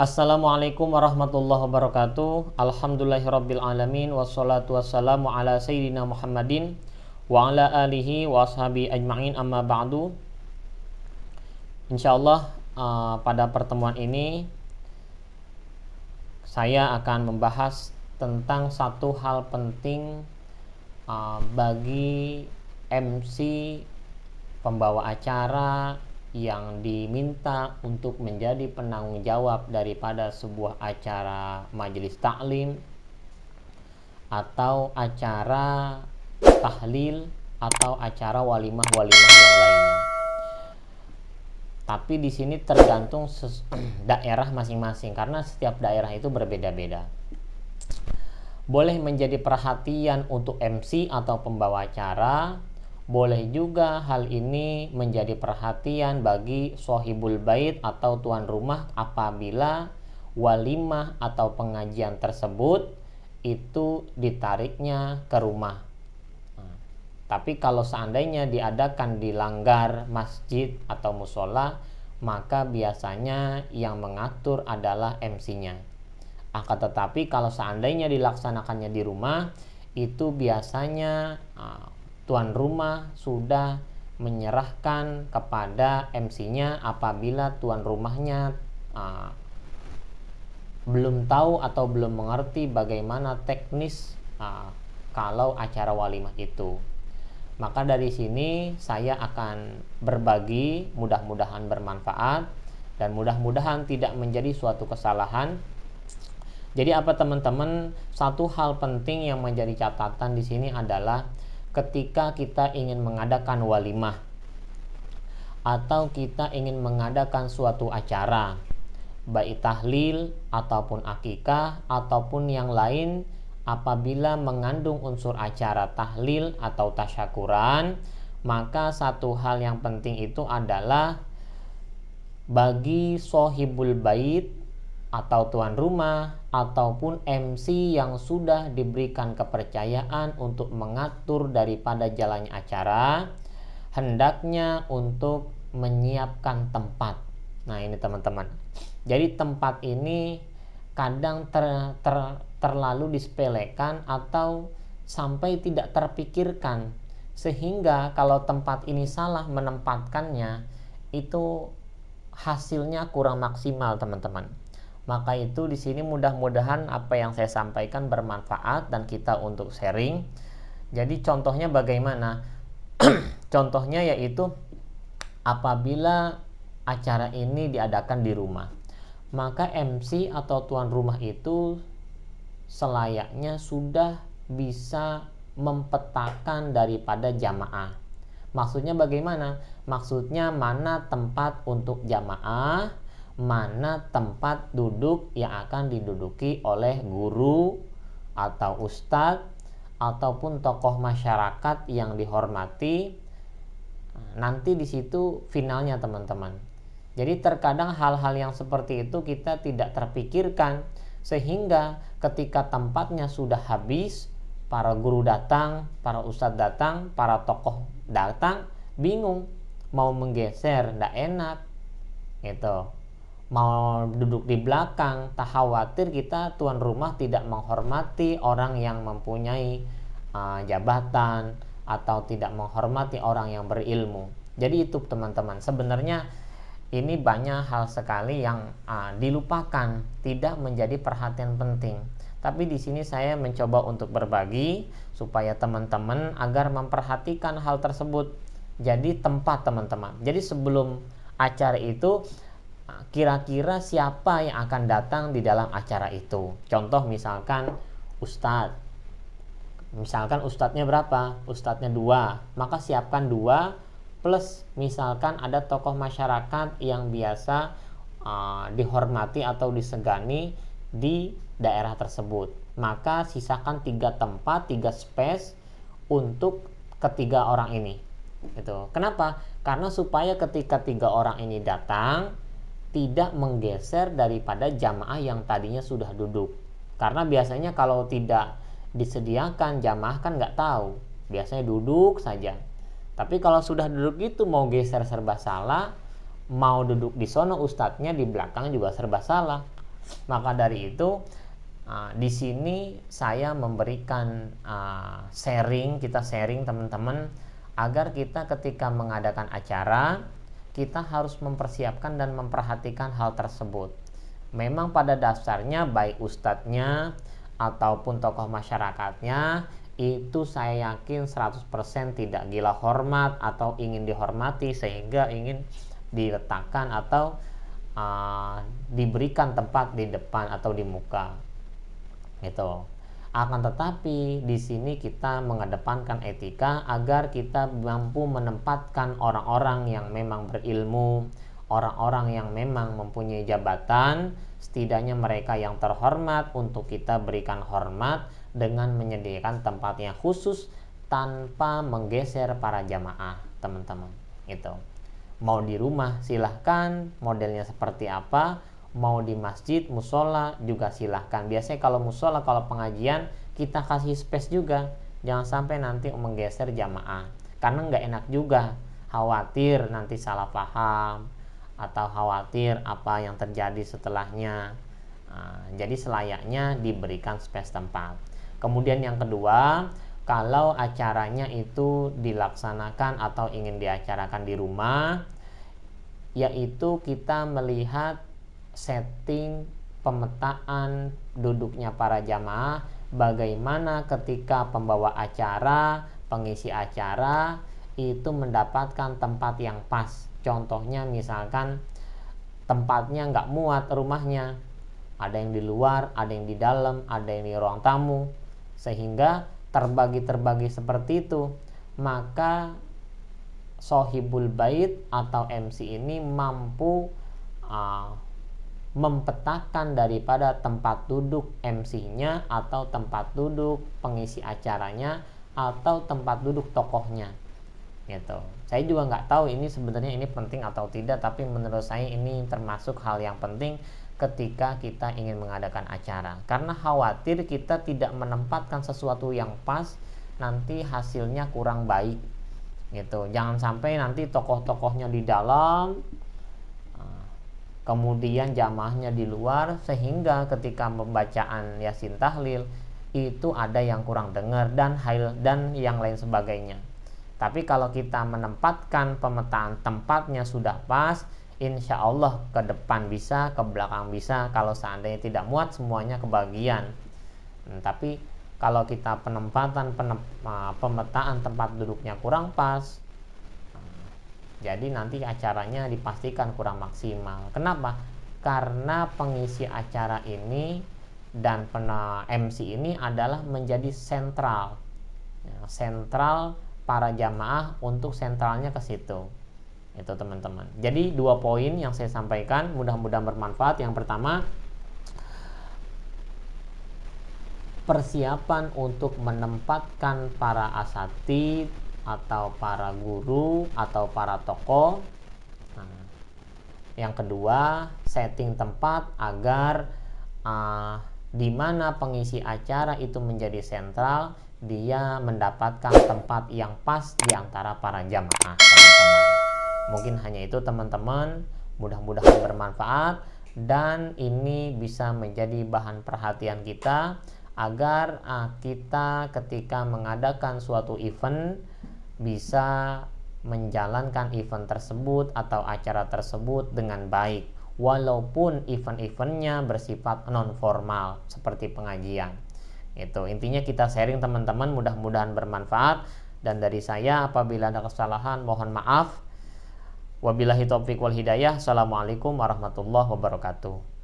Assalamualaikum warahmatullahi wabarakatuh. Alhamdulillahirabbil alamin wassalatu wassalamu ala sayyidina Muhammadin wa ala alihi wa ashabihi ajma'in, amma ba'du. Insyaallah pada pertemuan ini saya akan membahas tentang satu hal penting bagi MC, pembawa acara yang diminta untuk menjadi penanggung jawab daripada sebuah acara majelis taklim atau acara tahlil atau acara walimah-walimah yang lainnya. Tapi di sini tergantung daerah masing-masing, karena setiap daerah itu berbeda-beda. Boleh menjadi perhatian untuk MC atau pembawa acara, boleh juga hal ini menjadi perhatian bagi sohibul bait atau tuan rumah apabila walimah atau pengajian tersebut itu ditariknya ke rumah. Tapi kalau seandainya diadakan di langgar masjid atau musola, maka biasanya yang mengatur adalah MC-nya. Akan tetapi kalau seandainya dilaksanakannya di rumah, itu biasanya tuan rumah sudah menyerahkan kepada MC-nya apabila tuan rumahnya belum tahu atau belum mengerti bagaimana teknis kalau acara walimah itu. Maka dari sini saya akan berbagi, mudah-mudahan bermanfaat dan mudah-mudahan tidak menjadi suatu kesalahan. Jadi apa teman-teman, satu hal penting yang menjadi catatan di sini adalah ketika kita ingin mengadakan walimah atau kita ingin mengadakan suatu acara, baik tahlil ataupun akikah ataupun yang lain, apabila mengandung unsur acara tahlil atau tasyakuran, maka satu hal yang penting itu adalah bagi sohibul bait atau tuan rumah ataupun MC yang sudah diberikan kepercayaan untuk mengatur daripada jalannya acara, hendaknya untuk menyiapkan tempat. Nah ini teman-teman, jadi tempat ini kadang terlalu disepelekan atau sampai tidak terpikirkan, sehingga kalau tempat ini salah menempatkannya, itu hasilnya kurang maksimal teman-teman. Maka itu di sini mudah-mudahan apa yang saya sampaikan bermanfaat dan kita untuk sharing. Jadi contohnya bagaimana? Contohnya yaitu apabila acara ini diadakan di rumah, maka MC atau tuan rumah itu selayaknya sudah bisa mempetakan daripada jamaah. Maksudnya bagaimana? Maksudnya mana tempat untuk jamaah, mana tempat duduk yang akan diduduki oleh guru atau ustadz ataupun tokoh masyarakat yang dihormati. Nanti di situ finalnya teman-teman. Jadi terkadang hal-hal yang seperti itu kita tidak terpikirkan, sehingga ketika tempatnya sudah habis, para guru datang, para ustadz datang, para tokoh datang, bingung mau menggeser, tidak enak gitu. Mau duduk di belakang, tak khawatir kita tuan rumah tidak menghormati orang yang mempunyai jabatan atau tidak menghormati orang yang berilmu. Jadi itu teman-teman, sebenarnya ini banyak hal sekali yang dilupakan, tidak menjadi perhatian penting. Tapi di sini saya mencoba untuk berbagi supaya teman-teman agar memperhatikan hal tersebut. Jadi tempat teman-teman. Jadi sebelum acara itu, kira-kira siapa yang akan datang di dalam acara itu. Contoh misalkan ustadz. Misalkan ustadznya berapa? Ustadznya 2. Maka siapkan 2 plus misalkan ada tokoh masyarakat yang biasa dihormati atau disegani di daerah tersebut. Maka sisakan 3 tempat, 3 space untuk ketiga orang ini. Gitu. Kenapa? Karena supaya ketika 3 orang ini datang, tidak menggeser daripada jamaah yang tadinya sudah duduk. Karena biasanya kalau tidak disediakan, jamaah kan nggak tahu, biasanya duduk saja. Tapi kalau sudah duduk itu mau geser serba salah, mau duduk di sono ustadznya di belakang juga serba salah. Maka dari itu di sini saya memberikan kita sharing teman-teman, agar kita ketika mengadakan acara, kita harus mempersiapkan dan memperhatikan hal tersebut. Memang pada dasarnya baik ustadznya ataupun tokoh masyarakatnya itu saya yakin 100% tidak gila hormat atau ingin dihormati sehingga ingin diletakkan atau diberikan tempat di depan atau di muka. Itu. Akan tetapi di sini kita mengedepankan etika agar kita mampu menempatkan orang-orang yang memang berilmu, orang-orang yang memang mempunyai jabatan, setidaknya mereka yang terhormat untuk kita berikan hormat dengan menyediakan tempat yang khusus tanpa menggeser para jamaah, teman-teman. Itu. Mau di rumah silahkan, modelnya seperti apa, mau di masjid, musola juga silahkan. Biasanya kalau musola, kalau pengajian kita kasih space juga, jangan sampai nanti menggeser jamaah, karena nggak enak juga, khawatir nanti salah paham atau khawatir apa yang terjadi setelahnya. Jadi selayaknya diberikan space tempat. Kemudian yang kedua, kalau acaranya itu dilaksanakan atau ingin diacarakan di rumah, yaitu kita melihat setting pemetaan duduknya para jamaah, bagaimana ketika pembawa acara, pengisi acara itu mendapatkan tempat yang pas. Contohnya misalkan tempatnya nggak muat rumahnya, ada yang di luar, ada yang di dalam, ada yang di ruang tamu, sehingga terbagi seperti itu, maka sohibul bait atau MC ini mampu mempetakan daripada tempat duduk MC-nya atau tempat duduk pengisi acaranya atau tempat duduk tokohnya gitu. Saya juga nggak tahu ini sebenarnya ini penting atau tidak, tapi menurut saya ini termasuk hal yang penting ketika kita ingin mengadakan acara, karena khawatir kita tidak menempatkan sesuatu yang pas, nanti hasilnya kurang baik gitu. Jangan sampai nanti tokoh-tokohnya di dalam, kemudian jamaahnya di luar, sehingga ketika pembacaan Yasin tahlil itu ada yang kurang dengar dan yang lain sebagainya. Tapi kalau kita menempatkan pemetaan tempatnya sudah pas, insya Allah ke depan bisa, ke belakang bisa. Kalau seandainya tidak muat semuanya kebagian. Tapi kalau kita pemetaan tempat duduknya kurang pas, jadi nanti acaranya dipastikan kurang maksimal. Kenapa? Karena pengisi acara ini dan MC ini adalah menjadi sentral para jamaah, untuk sentralnya ke situ. Itu teman-teman. Jadi 2 poin yang saya sampaikan mudah-mudahan bermanfaat. Yang pertama, persiapan untuk menempatkan para asatid atau para guru atau para tokoh. Yang kedua, setting tempat agar di mana pengisi acara itu menjadi sentral, dia mendapatkan tempat yang pas di antara para jamaah, teman-teman. Mungkin hanya itu teman-teman, mudah-mudahan bermanfaat dan ini bisa menjadi bahan perhatian kita agar kita ketika mengadakan suatu event bisa menjalankan event tersebut atau acara tersebut dengan baik, walaupun event-eventnya bersifat non formal seperti pengajian. Itu intinya kita sharing teman-teman, mudah-mudahan bermanfaat. Dan dari saya apabila ada kesalahan mohon maaf. Wabillahi taufiq wal hidayah. Assalamualaikum warahmatullahi wabarakatuh.